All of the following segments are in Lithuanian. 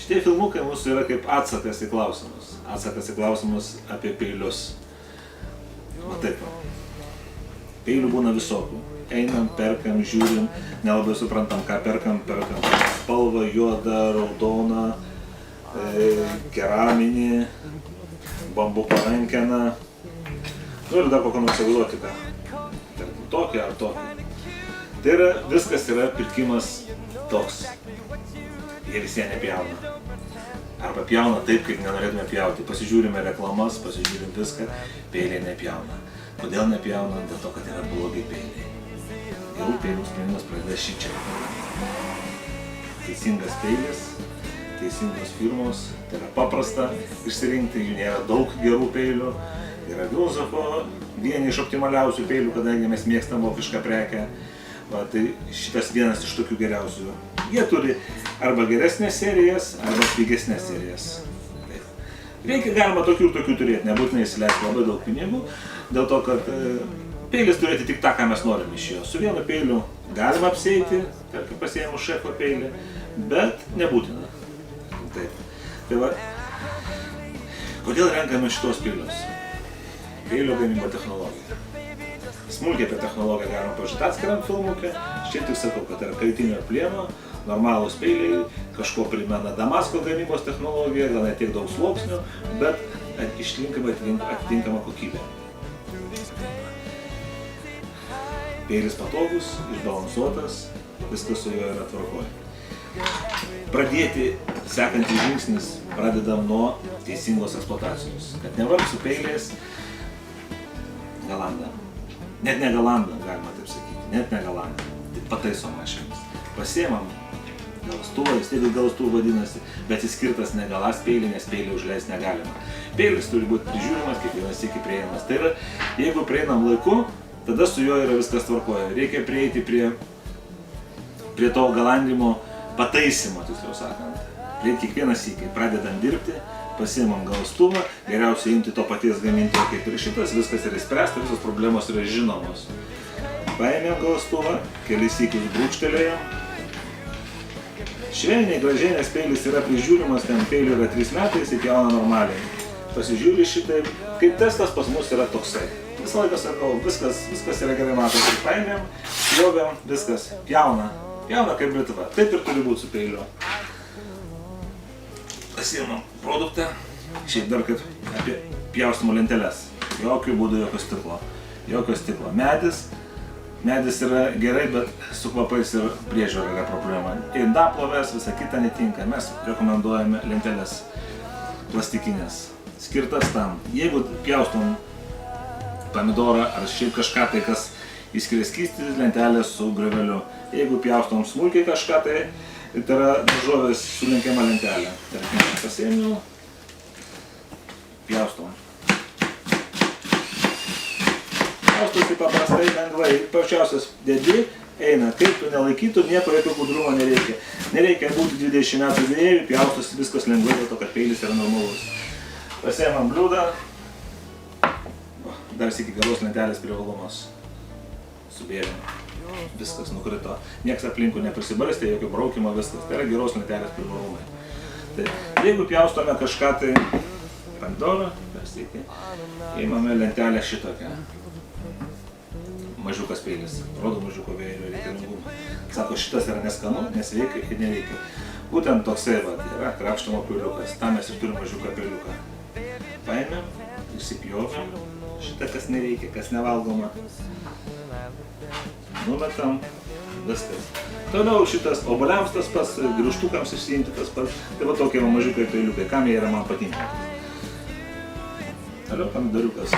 Šitie filmukai mūsų yra kaip atsakas į klausimus. Atsakas į klausimus apie peilius. Va taip. Peilių būna visokių. Einam, perkam, žiūrim, nelabai suprantam, ką perkam spalvą, juodą, raudoną, keraminį, bambuko rankeną. Nu ir dar kokią nors egzotiką. Tarkim, tokį ar tokį. Tai yra, viskas yra pirkimas toks. Jie visi nepjauna. Arba pjauna taip, kaip nenorėtume pjauti. Pasižiūrime reklamas, pasižiūrim viską, peiliai nepjauna. Kodėl nepjauna? Dėl to, kad yra blogi peiliai. Gerų peilių sprendimas pradeda šičia. Teisingas peilis, teisingos firmos, tai yra paprasta išsirinkti, jų nėra daug gerų peilių. Yra Vilzofo, vieni iš optimaliausių peilių, kadangi mes mėgstam vokišką prekę. Va, tai šitas vienas iš tokių geriausių. Jie turi arba geresnės serijas, arba pigesnės serijas. Reikia galima tokių ir tokių turėti, nebūtinai įsileisti labai daug pinigų, dėl to, kad peilis turėti tik tą, ką mes norim iš jo. Su vienu peiliu galima apsieiti, tarkim pasiėmus šefo peilį, bet nebūtina. Taip. Tai va, kodėl renkame šitos peilius? Peilio gamybo technologija. Smulkiai apie technologiją galima pažiūrėti atskiriam filmuke. Šiaip tik sakau, kad yra kaitinio plieno, normalūs peiliai, kažko primena Damasko gamybos technologiją, gal ne tiek daug sluoksnių, bet atitinkama kokybė. Peilis patogus, išbalansuotas, viskas su juo yra tvarkoje. Pradėti sekantis žingsnis pradedam nuo teisingos eksploatacijos. Kad nevargsiu peiliais galanda. Net ne galanda, galima taip sakyti, net ne galanda. Tik pataisom mašinas. Pasiemam galastuvą, vis tiek galastuvų vadinasi, bet jis skirtas ne galas peilį, nes peilį užleisti negalima. Peilis turi būti prižiūrimas, kiekvienas sykį prieinamas. Tai yra, jeigu prieinam laiku, tada su juo yra viskas tvarkoje. Reikia prieiti prie to galandimo pataisymo, tiksliau sakant. Prieiti kiekvieną sykį, pradedam dirbti, pasiimam galastuvą, geriausia imti to paties gamintojo kaip ir šitas, viskas yra įspręsta, visos problemos yra žinomos. Paėmėm galastuvą, kelis sykius brūkštelėjom. Švelniai, gražiai, nes peilis yra prižiūrimas, ten peilių yra 3 metai, jis įpjauna normaliai. Pasižiūri šitaip, kaip testas pas mus yra toksai. Visą laiką sakau, viskas yra gerai matosi. Paėmėm, pjovėm, viskas, pjauna kaip Lietuva. Taip ir turi būti su peiliu. Pasiimam produktą, šiaip dar kaip apie pjaustymo lenteles. Jokių būdų jokio stiklo. Medis yra gerai, bet su kvapais ir priežiūra yra problema. Indaplovės, visa kita netinka. Mes rekomenduojame lenteles plastikinės, skirtas tam. Jeigu pjaustom pomidorą ar šiaip kažką tai, kas įskiria skystį, lentelės su grioveliu. Jeigu pjaustom smulkiai kažką tai yra daržovės sulenkiama lentelė. Tarkim, pasiėmiau, pjaustom. Pjaustosi paprastai, lengvai. Paprasčiausias dedi, eina. Kaip tu nelaikytum, nieko jokio gudrumo nereikia. Nereikia būti 20 metų vėjų, pjaustosi viskas lengvai, dėl to, kad peilis yra normalus. Pasiėmam bliūdą. Dar sykį garos lentelės privalumas. Subėrėm. Viskas nukrito. Niekas aplinkų neprisibarstė, jokio braukimo, viskas. Tai yra geros lentelės privalumai. Tai, jeigu pjaustome kažką tai pomidorą, persykį, įmame lentelę šitokią. Mažiukas peilis. Rodo mažiuko vėjo reikalingumą. Sako, šitas yra neskanu, nesveika ir neveikia. Būtent toksai yra krapštamo peiliukas. Tam mes ir turime mažiuką peiliuką. Paėmėm, įsipjovėm. Šitą, kas nereikia, kas nevalgoma. Numetam, viskas. Toliau šitas obuoliams tas pats, grįžtukams išsiimti tas pats. Tai va tokie mažiukai peiliukai, kam jie yra man patinka. Toliau pomidoriukas.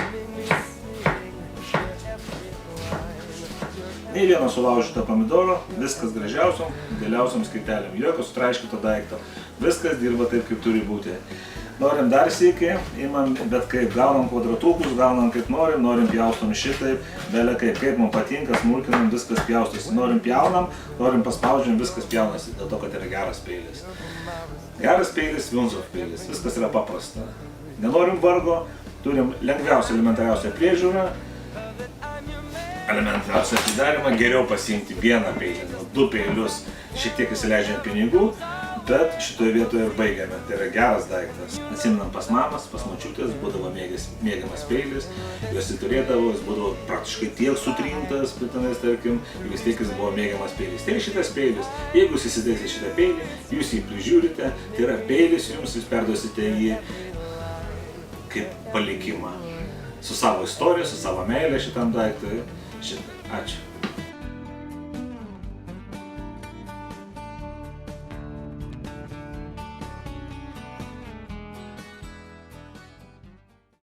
Nei vieno sulaužyto pomidoro, viskas gražiausiom, dėliausiom skirtelėm, jokio sutraiškito daikto. Viskas dirba taip, kaip turi būti. Norim dar sykį, imam bet kaip, gaunam kvadratukus, gaunam kaip norim pjaustom šitaip, belė kaip mums patinka, smulkinam, viskas pjaustosi. Norim pjaunam, norim paspaudžiam, viskas pjaunasi, dėl to, kad yra geras peilis. Geras peilis, Vilzofo peilis, viskas yra paprasta. Nenorim vargo, turim lengviausią, elementariausią priežiūrą, elementariausią atidarimą, geriau pasiimti vieną peilį, 2 peilius, šiek tiek įsileidžiant pinigų, Bet šitoje vietoje ir baigiame, tai yra geras daiktas. Atsimenam pas mamas, pas močiutės, būdavo mėgiamas peilis, jos įturėdavo, jis būdavo praktiškai tiek sutrintas, bet tenais, tarkim, vis tiek jis buvo mėgiamas peilis. Tai šitas peilis, jeigu jūs įsidėsite šitą peilį, jūs jį prižiūrite, tai yra peilis jums, jūs perduosite jį kaip palikimą. Su savo istorija, su savo meilė šitam daiktui. Ačiū.